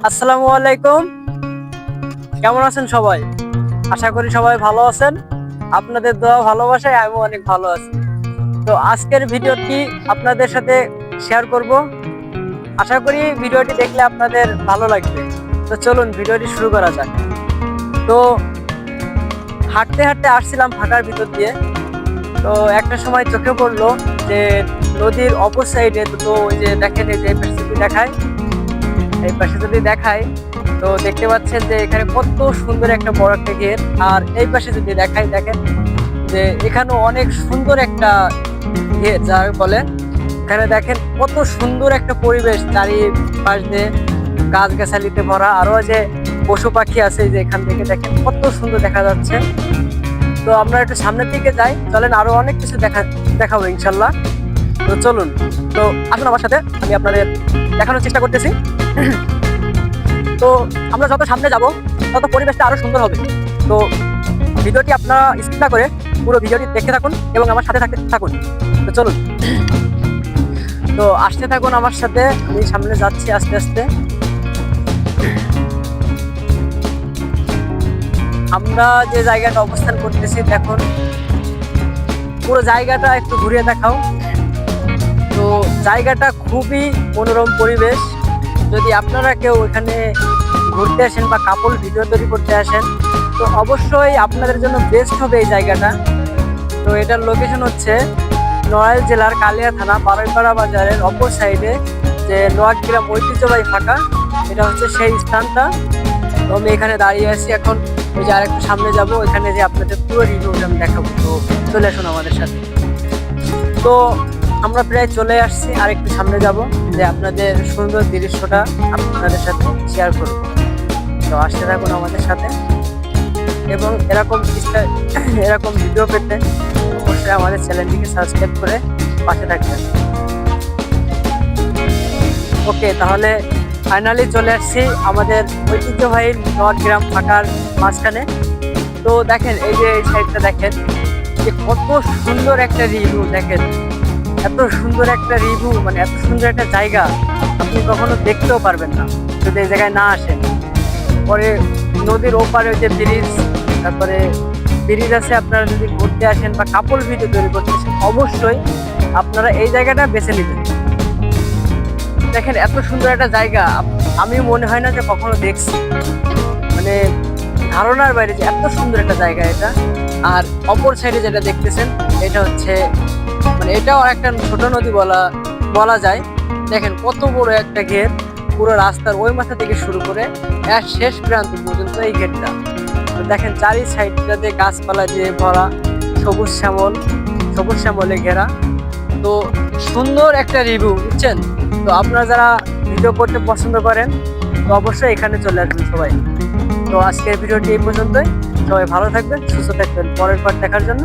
আসসালামু আলাইকুম। কেমন আছেন সবাই? আশা করি সবাই ভালো আছেন। আপনাদের দোয়া ভালোবাসায় আমি অনেক ভালো আছি। তো আজকের ভিডিওটি আপনাদের সাথে শেয়ার করব। আশা করি ভিডিওটি দেখলে আপনাদের ভালো লাগবে। তো চলুন ভিডিওটি শুরু করা যাক। তো হাঁটতে হাঁটতে আসছিলাম ফাঁকার ভিতর দিয়ে। তো একটা সময় চোখে পড়লো যে নদীর অপর সাইডে দুটো ওই যে দেখেন, এই যে পাশে যদি দেখায়, এই পাশে যদি দেখায় তো দেখতে পাচ্ছেন যে এখানে কত সুন্দর একটা বড় একটা গেট। আর এই পাশে যদি দেখাই, দেখেন যে এখানেও অনেক সুন্দর একটা গেট যা বলে। এখানে দেখেন কত সুন্দর একটা পরিবেশ, চারিপাশ দিয়ে গাছ গাছালিতে ভরা, আরো যে পশু পাখি আছে যে এখান থেকে দেখেন কত সুন্দর দেখা যাচ্ছে। তো আমরা একটু সামনের দিকে যাই, চলেন আরো অনেক কিছু দেখাবো ইনশাল্লাহ। তো চলুন, তো আসুন আমার সাথে, আমি আপনাদের দেখানোর চেষ্টা করতেছি। তো আমরা যত সামনে যাব তত পরিবেশটা আরো সুন্দর হবে। তো ভিডিওটি আপনারা স্কিপ না করে পুরো ভিডিওটি দেখতে থাকুন এবং আমার সাথে থাকুন। তো চলুন, তো আসতে থাকুন আমার সাথে, আমি সামনে যাচ্ছি আস্তে আস্তে। আমরা যে জায়গাটা অবস্থান করতেছি, দেখুন পুরো জায়গাটা একটু ঘুরিয়ে দেখাও। তো জায়গাটা খুবই মনোরম পরিবেশ। যদি আপনারা কেউ এখানে ঘুরতে আসেন বা কাপল ভিডিও তৈরি করতে আসেন, তো অবশ্যই আপনাদের জন্য বেস্ট হবে এই জায়গাটা। তো এটার লোকেশন হচ্ছে নড়াইল জেলার কালিয়া থানা বারৈপাড়া বাজারের অপর সাইডে যে নোয়াগ্রাম ঐতিহ্যবাহী ফাঁকা, এটা হচ্ছে সেই স্থানটা। তো আমি এখানে দাঁড়িয়ে আছি এখন। ওই যে আরেকটু সামনে যাব, এখানে যে আপনাদের পুরো রিভিউটা আমি দেখাবো। তো চলে আসুন আমাদের সাথে। তো আমরা প্রায় চলে আসছি, আর একটু সামনে যাব যে আপনাদের সুন্দর দৃশ্যটা আপনাদের সাথে শেয়ার করব। তো আসতে থাকুন আমাদের সাথে, এবং এরকম ভিডিও পেতে অবশ্যই আমাদের চ্যানেলটিকে সাবস্ক্রাইব করে পাশে থাকবেন। ওকে, তাহলে ফাইনালি চলে আসছি আমাদের ঐতিহ্যবাহী নোয়াগ্রাম ফাঁকার মাঝখানে। তো দেখেন এই যে এই সাইডটা দেখেন যে কত সুন্দর একটা রিভিউ। দেখেন এত সুন্দর একটা রিভিউ, মানে এত সুন্দর একটা জায়গা আপনি কখনো দেখতেও পারবেন না যদি এই জায়গায় না আসেন। পরে নদীর ওপারে যে ব্রিজ, তারপরে ব্রিজ আছে। আপনারা যদি ঘুরতে আসেন বা কাপল ভিডিও তৈরি করতে আসেন, অবশ্যই আপনারা এই জায়গাটা বেছে নেবেন। দেখেন এত সুন্দর একটা জায়গা, আমি মনে হয় না যে কখনো দেখছি, মানে ধারণার বাইরে যে এত সুন্দর একটা জায়গা এটা। আর অপর সাইডে যেটা দেখতেছেন, এটা হচ্ছে মানে এটাও একটা ছোট নদী বলা যায়। দেখেন কত বড় একটা ঘের, পুরো রাস্তার ওই মাথা থেকে শুরু করে এর শেষ প্রান্ত পর্যন্ত এই ঘেরটা। দেখেন চারি সাইডটাতে গাছপালা দিয়ে ভরা, সবুজ শ্যামলে ঘেরা। তো সুন্দর একটা রিভিউ, বুঝছেন? তো আপনারা যারা ভিডিও করতে পছন্দ করেন, তো অবশ্যই এখানে চলে আসবেন সবাই। তো আজকের ভিডিওটি এই পর্যন্তই। সবাই ভালো থাকবেন, সুস্থ থাকবেন। পরের পার্ট দেখার জন্য